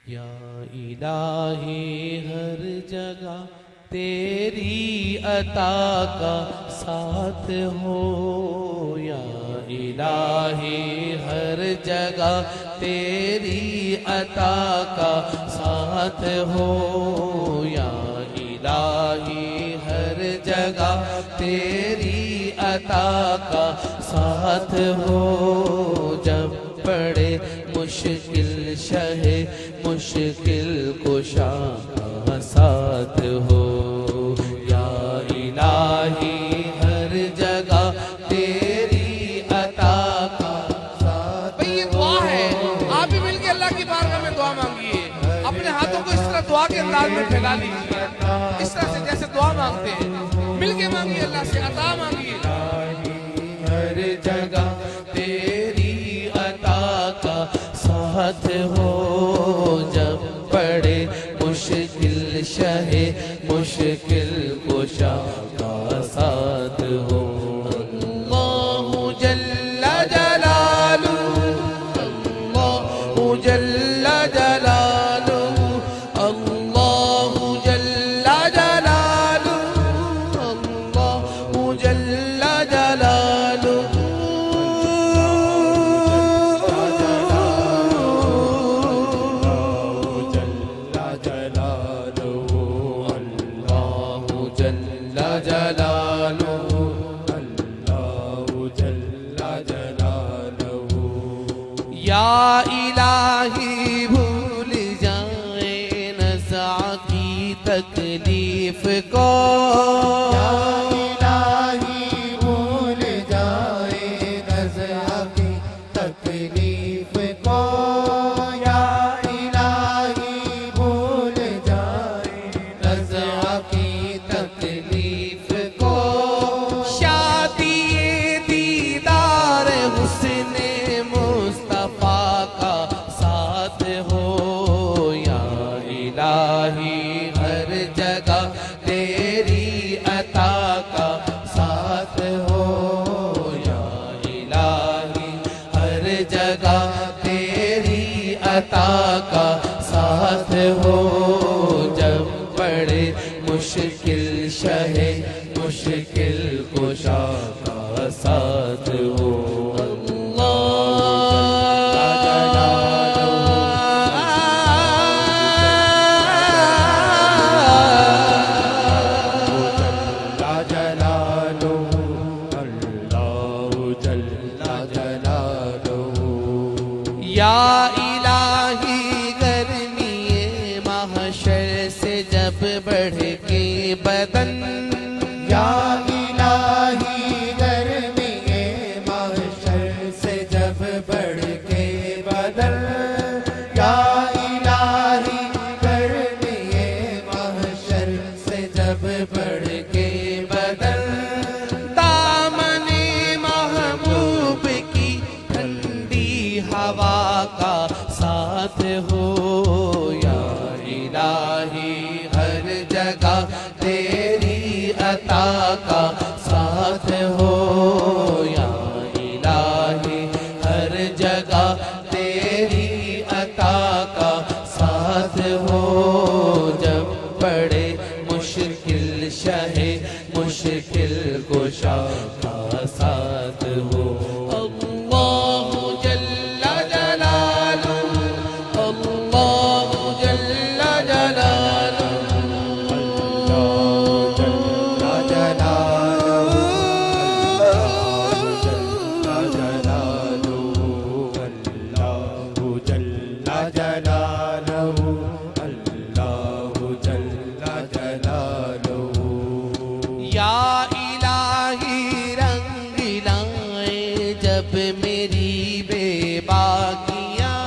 یا الہی ہر جگہ تیری عطا کا ساتھ ہو، یا الہی ہر جگہ تیری عطا کا ساتھ ہو، یا الہی ہر جگہ تیری عطا کا ساتھ ہو، جب پڑے مشکل شہ مشکل کشا کا ساتھ ہو، یا الہی ہر جگہ تیری عطا کا ساتھ بھئی یہ دعا ہے، آپ بھی مل کے اللہ کی بارگاہ میں دعا مانگیے، اپنے ہاتھوں کو اس طرح دعا کے انداز میں پھیلا لیجیے، اس طرح سے جیسے دعا مانگتے ہیں، مل کے مانگیے، اللہ سے عطا مانگیے۔ ہر جگہ تیری عطا کا ساتھ ہو، جب پڑے مشکل شہ مشکل کشا کا ساتھ ہو، اللہ جل جلالہ، اللہ جل جلالہ، اللہ جل جلالہ، اللہ جل جلالہ، یا الہی بھول جائیں نزع کی تکلیف کو، یا الہی بھول جائے نزع کی تکلیف کو، یا الہی بھول جائے نزع کی تکلیف کو، شادی دیدار حسن مصطفیٰ کا ساتھ ہو، یا الہی ہر جگہ تیری عطا کا ساتھ ہو، یا الہی ہر جگہ تیری عطا کا ساتھ ہو، جب پڑے مشکل شہ مشکل کشا کا ساتھ ہو، یا الہی گرمی محشر سے جب بڑھ کے بدن، یا الہی گرمی محشر سے جب بڑھ کے بدن، یا الہی گرمی محشر سے جب بڑھ کے بدن، دامن محبوب کی ٹھنڈی ہوا کا ساتھ ہو، یا الہی ہر جگہ تیری عطا کا ساتھ ہو، یا الہی ہر جگہ تیری عطا کا ساتھ ہو، جب پڑے مشکل شہ مشکل کشا کا ساتھ ہو، اللہ جل جلالہ، اللہ جل جلالہ، یا الہی رنگ لائے جب میری بے باکیاں،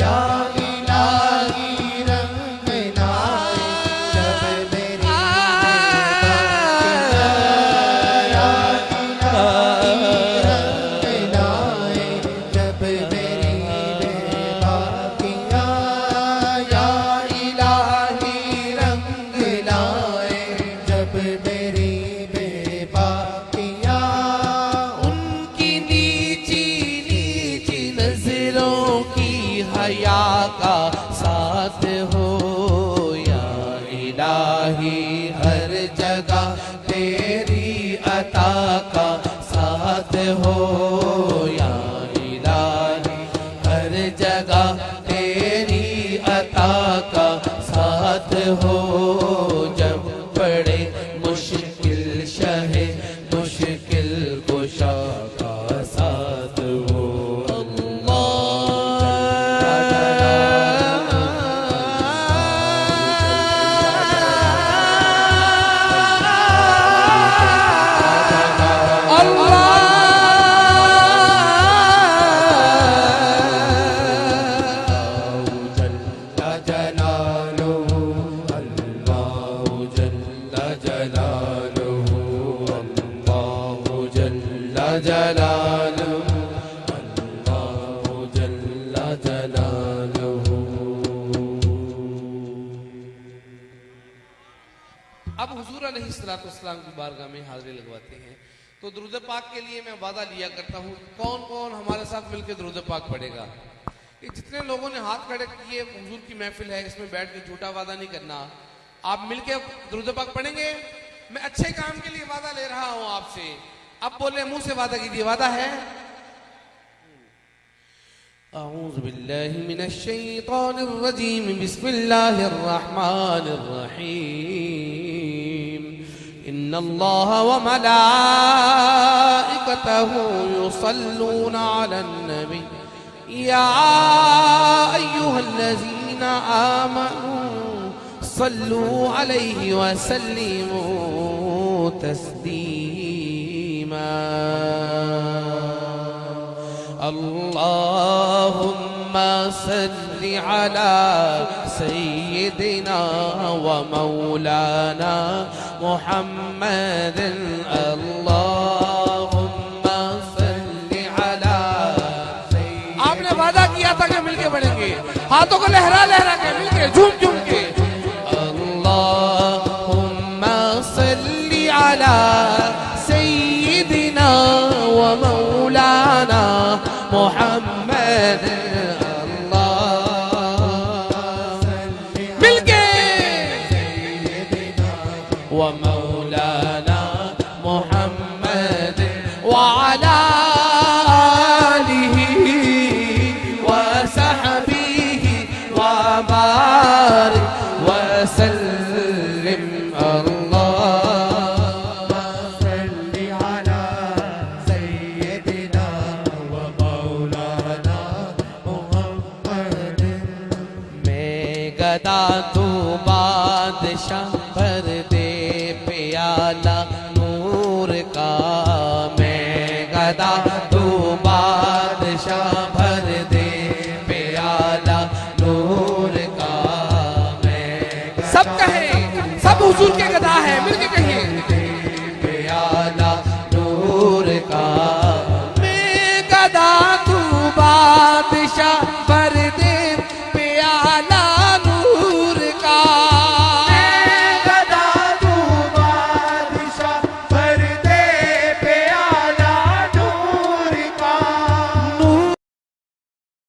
یا الہی رنگ لائے جب میری بے باکیاں، یا الہی رنگ لائے جب میری بے باکیاں، یا الہی رنگ لائے جب میری بے باکیاں، ان کی نیچی نیچی نظروں کی حیا کا ساتھ جگہ تیری عطا کا ساتھ ہو، جب پڑے مشکل شہ مشکل کشا کا ساتھ ہو۔ اب حضور علیہ السلام کی بارگاہ میں حاضری لگواتے ہیں، تو درود پاک کے لیے میں وعدہ لیا کرتا ہوں، کون کون ہمارے ساتھ مل کے درود پاک پڑھے گا؟ یہ جتنے لوگوں نے ہاتھ کھڑے کیے، حضور کی محفل ہے، اس میں بیٹھ کے جھوٹا وعدہ نہیں کرنا، آپ مل کے درود پاک پڑھیں گے؟ میں اچھے کام کے لیے وعدہ لے رہا ہوں آپ سے، اب بولے منہ سے وعدہ کیجیے، وعدہ ہے؟ اعوذ باللہ من الشیطان الرجیم، بسم اللہ الرحمن الرحیم، ان اللہ وملائکتہ یصلون علی النبی یا ایہا الذین آمنوا صلوا علیہ وسلموا تسلیما۔ اللهم صل على سيدنا ومولانا محمد، اللهم صل على سيدنا۔ آپ نے وعدہ کیا تھا کہ مل کے پڑھیں گے، ہاتھوں کو لہرا لہرا کے مل کے جھوم جھوم کے، اللهم صل على سيدنا ومولانا محمد، مل کے ومولانا محمد وعلى آلہ وصحبہ وبارک وسلم۔ گدا تو بادشاہ پر دے پیالہ نور کا، میں گدا